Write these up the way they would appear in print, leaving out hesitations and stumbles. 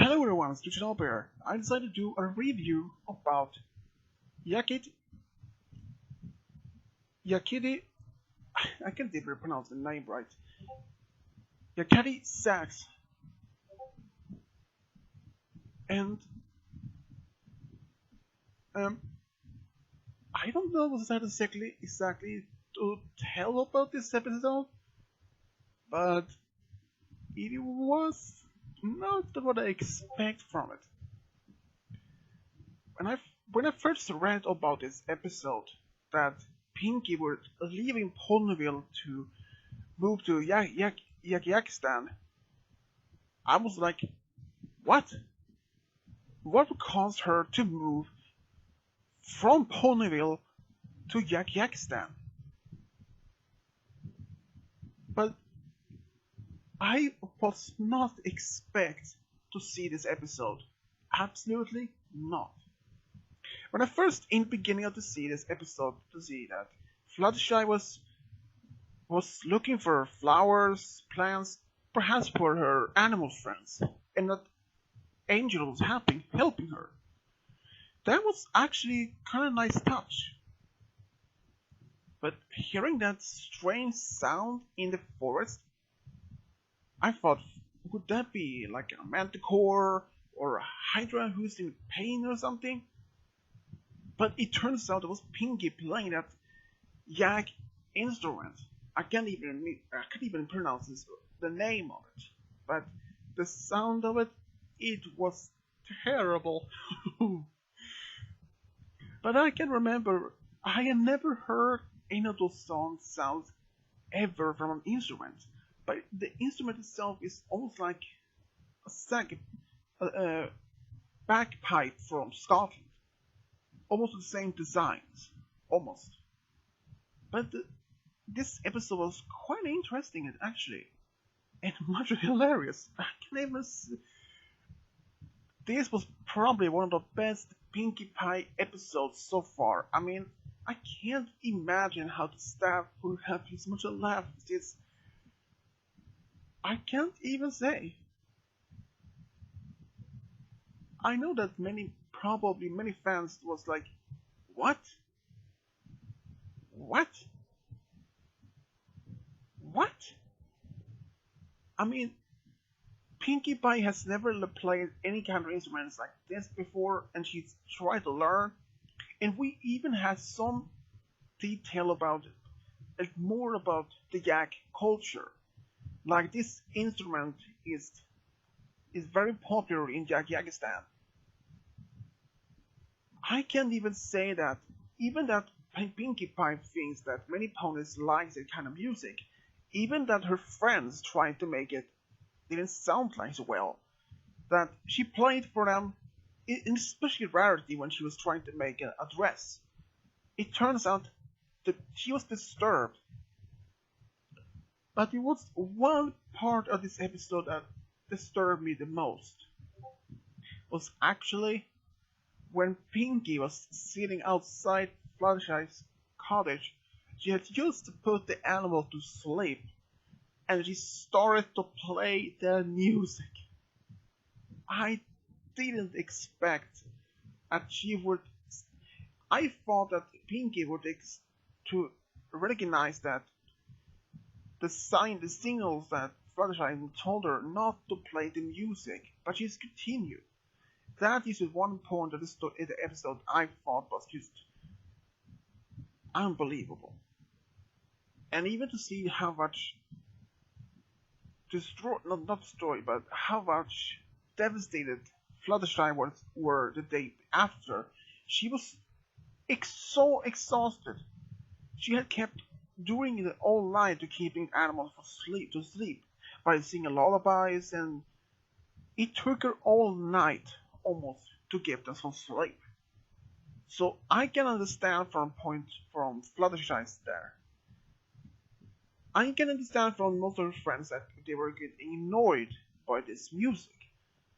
Hello everyone, it's Digital Bear. I decided to do a review about Yakity Yakity I can't even pronounce the name right. Yakity Sax, and um I don't know what exactly to tell about this episode, but it was not what I expect from it. When I when I first read about this episode that Pinky were leaving Ponyville to move to Yakistan, I was like, what? What caused her to move from Ponyville to Yakistan? But I was not expect to see this episode. Absolutely not. When I first in the beginning of the see this episode to see that Fluttershy was looking for flowers, plants, perhaps for her animal friends, and that Angel was helping her. That was actually kind of nice touch. But hearing that strange sound in the forest, I thought, would that be like a manticore or a hydra who's in pain or something? But it turns out it was Pinky playing that yak instrument. I can't even pronounce the name of it. But the sound of it was terrible. But I can remember I had never heard any of those sounds ever from an instrument. But the instrument itself is almost like a bagpipe from Scotland. Almost the same designs. Almost. But this episode was quite interesting actually. And much hilarious. I can even see. This was probably one of the best Pinkie Pie episodes so far. I mean, I can't imagine how the staff would have as much a laugh as this. I can't even say. I know that probably many fans was like, what? What? What? I mean, Pinkie Pie has never played any kind of instruments like this before, and she's tried to learn. And we even had some detail about it, like more about the yak culture. Like this instrument is very popular in Yakistan. I can't even say that, even that Pinkie Pie thinks that many ponies like that kind of music, even that her friends tried to make it didn't sound like so well, that she played for them, in especially Rarity when she was trying to make a dress. It turns out that she was disturbed. But it was one part of this episode that disturbed me the most. Was actually when Pinky was sitting outside Fluttershy's cottage. She had just put the animal to sleep, and she started to play the music. I didn't expect that she would. I thought that Pinky would to recognize that the signals that Fluttershy told her not to play the music, but she's continued. That is one point of the episode I thought was just unbelievable. And even to see how much not destroyed, but how much devastated Fluttershy were the day after. She was so exhausted. She had kept doing it all night to keeping animals to sleep by singing lullabies, and it took her all night almost to get them some sleep. So I can understand from Fluttershy's there. I can understand from most of her friends that they were getting annoyed by this music,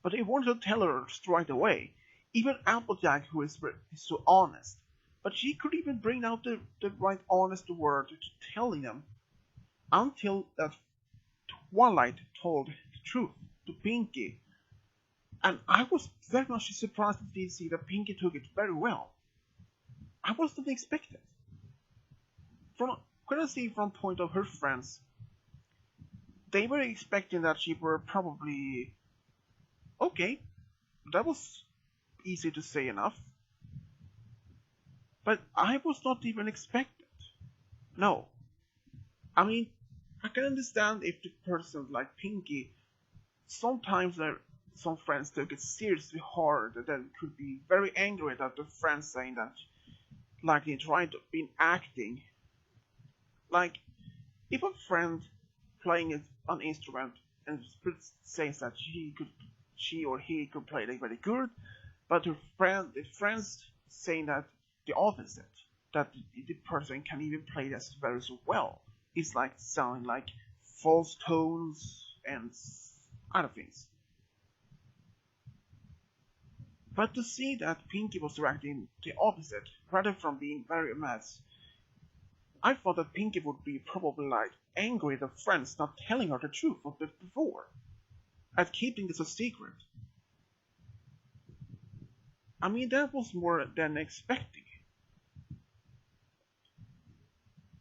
but they wanted to tell her straight away. Even Applejack, who is so honest, but she could even bring out the right honest word to telling them, until that Twilight told the truth to Pinky And I was very much surprised to see that Pinky took it very well. I wasn't expecting. From when I see from point of her friends, they were expecting that she were probably okay. That was easy to say enough. But I was not even expected. No. I mean, I can understand if the person like Pinky, sometimes some friends took it seriously hard and could be very angry at the friends saying that, like they tried to be acting. Like, if a friend playing an instrument and says that she or he could play it very good, but the friends saying that the opposite, that the person can even play this very so well. It's like sounding like false tones and other things. But to see that Pinky was reacting the opposite, rather from being very mad, I thought that Pinky would be probably like angry at her friends not telling her the truth of it before, at keeping this a secret. I mean, that was more than expecting.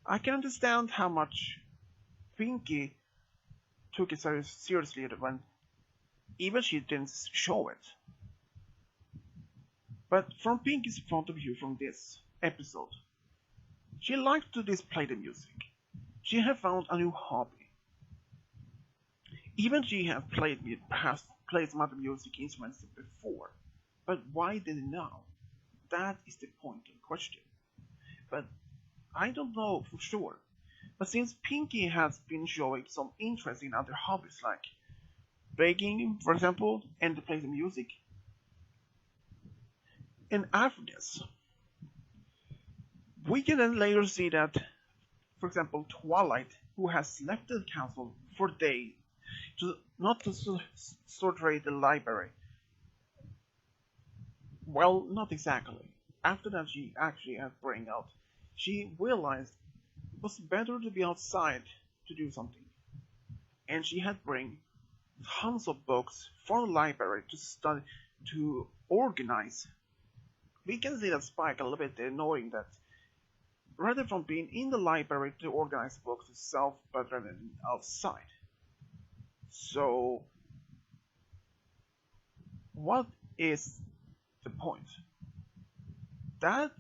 I can understand how much Pinky took it very seriously when even she didn't show it. But from Pinky's point of view from this episode, she liked to display the music. She had found a new hobby. Even she had perhaps played some other music instruments before. But why did it now? That is the point of the question. But I don't know for sure. But since Pinky has been showing some interest in other hobbies like baking, for example, and to play the music, and after this, we can then later see that, for example, Twilight, who has left the council for days, not to saturate the library. Well, not exactly. After that, she actually had brain out. She realized it was better to be outside to do something, and she had bring tons of books from the library to study, to organize. We can see that Spike a little bit annoying that rather from being in the library to organize books itself, but rather than outside. So, what is the point? That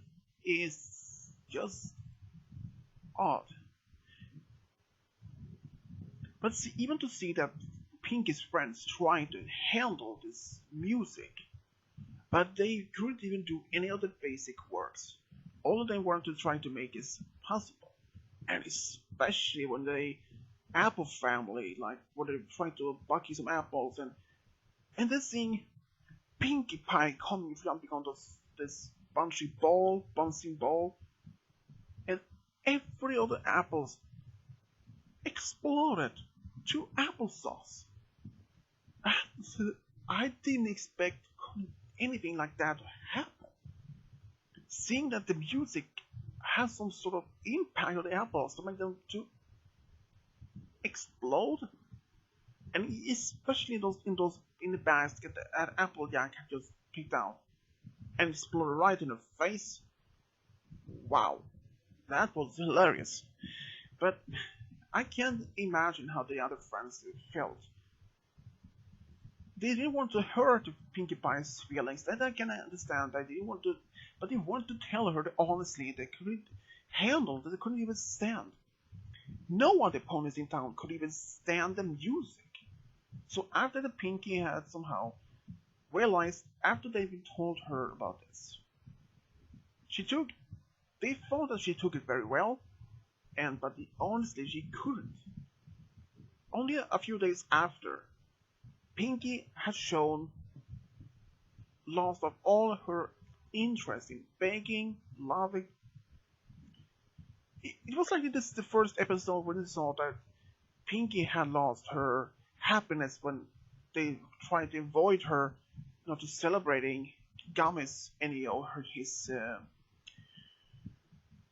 is just odd. But see, even to see that Pinky's friends trying to handle this music, but they couldn't even do any of the basic works. All of them wanted to try to make it possible, and especially when the apple family, like when they trying to bucky some apples, and then seeing Pinkie Pie coming jumping on this bouncing ball, and every other apples exploded to applesauce. I didn't expect anything like that to happen. Seeing that the music has some sort of impact on the apples to make them to explode, and especially in the basket that Applejack had just picked out and exploded right in her face. Wow, that was hilarious. But I can't imagine how the other friends felt. They didn't want to hurt Pinkie Pie's feelings. That I can understand. They didn't want to, but they wanted to tell her that honestly they couldn't handle that. They couldn't even stand. No other ponies in town could even stand the music. So after the Pinkie had somehow realized, after they'd been told her about this, they thought that she took it very well, but honestly she couldn't. Only a few days after, Pinkie had shown loss of all her interest in baking, loving. It was like this is the first episode when we saw that Pinkie had lost her happiness when they tried to avoid her not to celebrating Gummy's his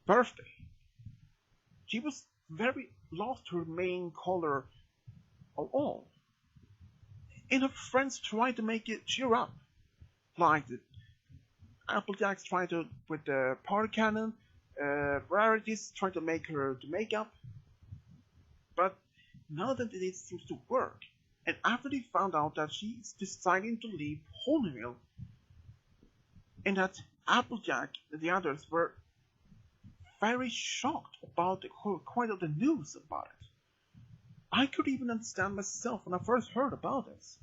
birthday. She was very lost her main color of all. and her friends try to make it cheer up. Like the Applejack's trying to with the party cannon, Rarity's trying to make her do makeup, but none of it seems to work. And after they found out that she's deciding to leave Ponyville, and that Applejack and the others were very shocked about quite of the news about it. I could even understand myself when I first heard about this.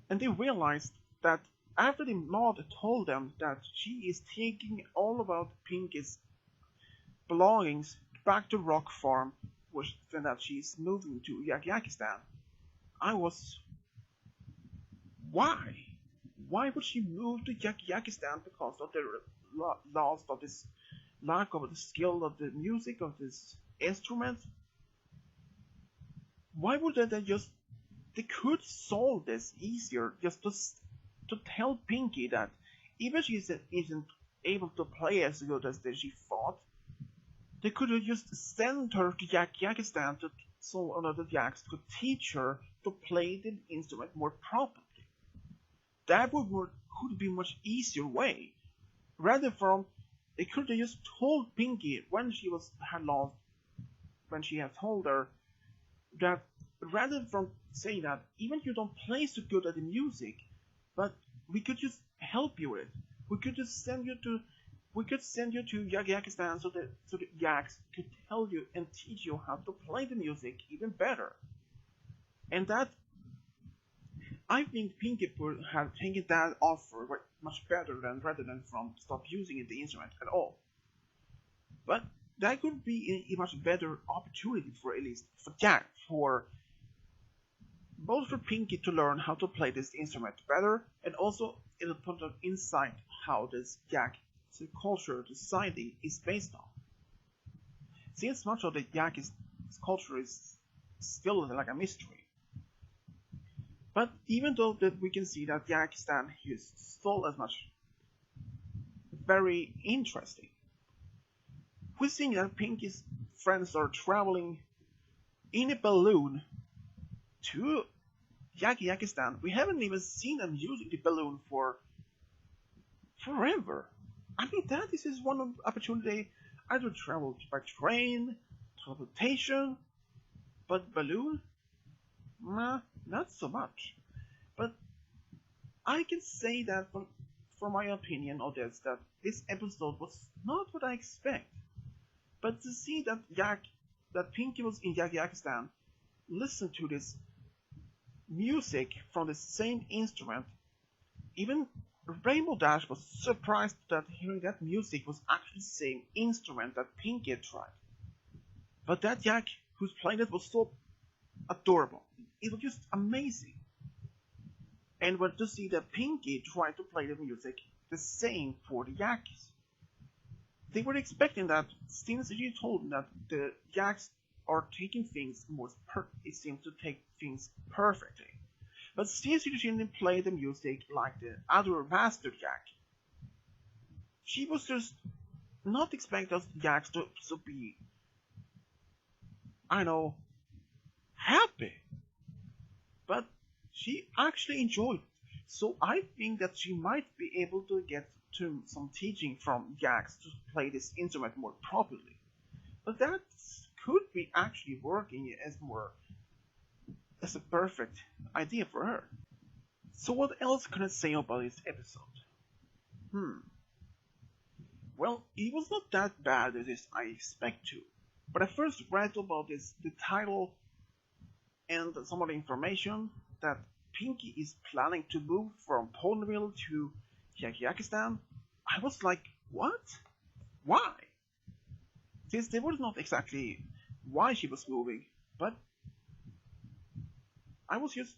And they realized that after the Maud told them that she is taking all about Pinky's belongings back to Rock Farm, which then that she's moving to Yakistan, I was, why? Why would she move to Yakistan because of the loss of this lack of the skill of the music of this instrument? Why would they just? They could solve this easier just to tell Pinky that even she isn't able to play as good as she thought, they could have just sent her to Yakistan so another Yaks could teach her to play the instrument more properly. That could be a much easier way. Rather from they could have just told Pinky when she had told her that rather from saying that even if you don't play so good at the music, but we could just help you with it. We could just send you to Yakistan so the Yaks could tell you and teach you how to play the music even better. And that I think Pinky would have taken that offer much better rather than from stop using the instrument at all. But that could be a much better opportunity for at least for Jack, for both for Pinky to learn how to play this instrument better, and also it'll put an insight how this Yak culture society is based on. Since much of the Yak culture is still like a mystery. But even though that we can see that Yakistan is still as much very interesting, we see that Pinky's friends are traveling in a balloon to Yakistan. We haven't even seen them using the balloon for forever. I mean, this is one opportunity either travel by train, transportation, but balloon? Nah, not so much. But I can say that from my opinion of this, that this episode was not what I expect. But to see that Pinky was in Yakistan, listen to this music from the same instrument, even Rainbow Dash was surprised that hearing that music was actually the same instrument that Pinky had tried. But that Yak who's playing it was so adorable. It was just amazing. And when to see that Pinky tried to play the music the same for the Yaks. They were expecting that since she told them that the Yaks are taking things it seems to take things perfectly. But since she didn't play the music like the other Master Yak, she was just not expecting us Yaks to be, I know, happy. But she actually enjoyed it. So I think that she might be able to get to some teaching from Yaks to play this instrument more properly. But that could be actually working as a perfect idea for her. So what else can I say about this episode? Well, it was not that bad as I expect to. But I first read about the title and some of the information that Pinky is planning to move from Ponyville to Yakistan. I was like, what? Why? Since there was not exactly why she was moving, but I was just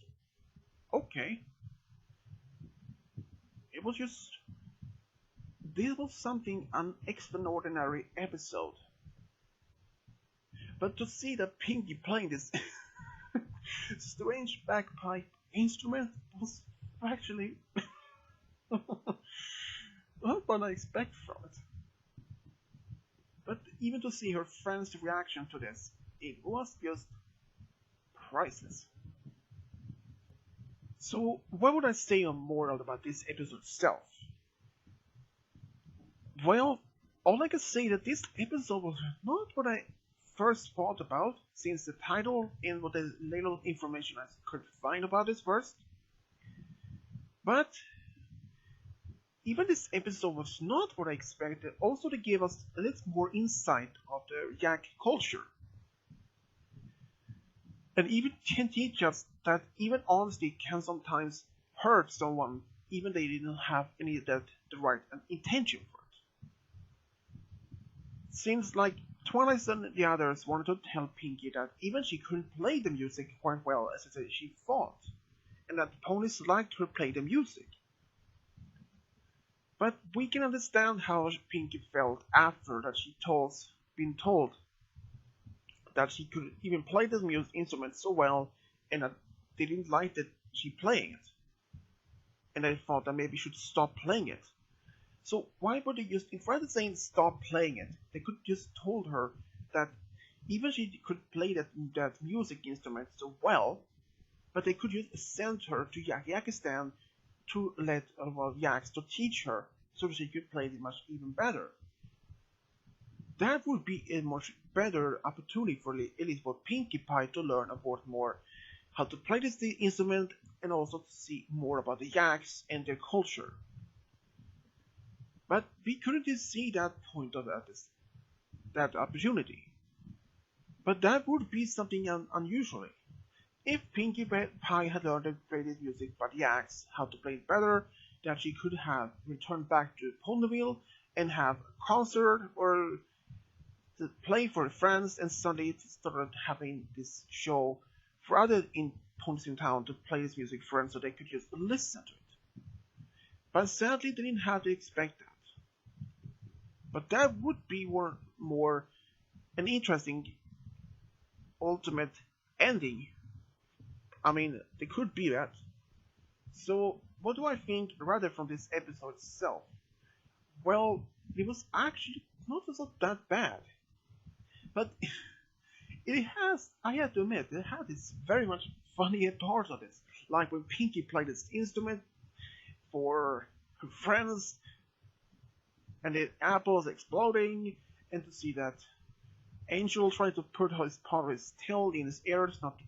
okay. It was just this was something an extraordinary episode. But to see that Pinky playing this strange bagpipe instrument was actually not what I expect from it. But even to see her friend's reaction to this, it was just priceless. So, what would I say on moral about this episode itself? Well, all I can say that this episode was not what I first thought about, since the title and what the little information I could find about this first. But even this episode was not what I expected, also to give us a little more insight of the yak culture. And even can teach us that even honesty can sometimes hurt someone, even they didn't have any of that the right intention for it. Seems like Twilight and the others wanted to tell Pinky that even she couldn't play the music quite well as she thought, and that the ponies liked her play the music. But we can understand how Pinky felt after that been told that she could even play the music instrument so well, and that they didn't like that she playing it, and they thought that maybe she should stop playing it. So why would they just, instead of saying stop playing it, they could just told her that even she could play that music instrument so well, but they could just send her to Yakistan to let Yaks to teach her so that she could play it much even better. That would be a much better opportunity for at least for Pinkie Pie to learn about more how to play this instrument and also to see more about the Yaks and their culture. But we couldn't see that point of that opportunity. But that would be something unusual. If Pinkie Pie had learned to play this music by the Yaks, how to play it better, that she could have returned back to Ponyville and have a concert or to play for friends, and suddenly started having this show for other in Ponies in Town to play this music for them so they could just listen to it. But sadly, they didn't have to expect that. But that would be more an interesting ultimate ending. I mean, they could be that. So, what do I think rather from this episode itself? Well, it was actually not that bad. But I have to admit, it had this very much funny parts of this. Like when Pinkie played this instrument for her friends, and the apples exploding, and to see that Angel tried to put his part of his tail in his ears, not to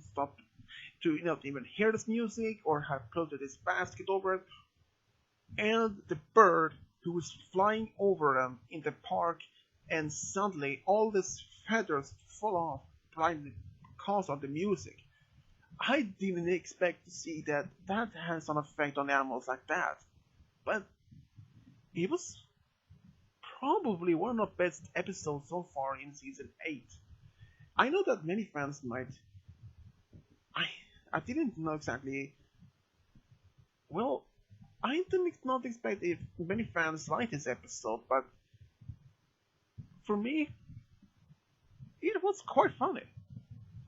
stop to not even hear this music, or have floated this basket over it, and the bird who was flying over them in the park, and suddenly all these feathers fall off because of the music. I didn't expect to see that has some effect on animals like that, but it was probably one of the best episodes so far in season 8. I know that many fans might. I didn't know exactly. Well, I did not expect if many fans like this episode, but for me, it was quite funny,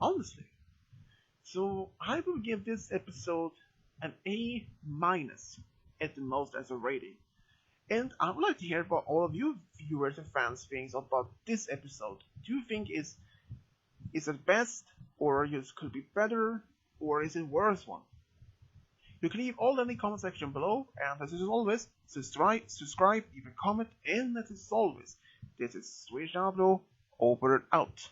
honestly. So I will give this episode an A minus at the most as a rating. And I would like to hear what all of you viewers and fans think about this episode. Do you think is it best, or could be better, or is it worse one? You can leave all in the comment section below, and as always, subscribe, even comment, and as always, this is Swedish Diablo, over and out.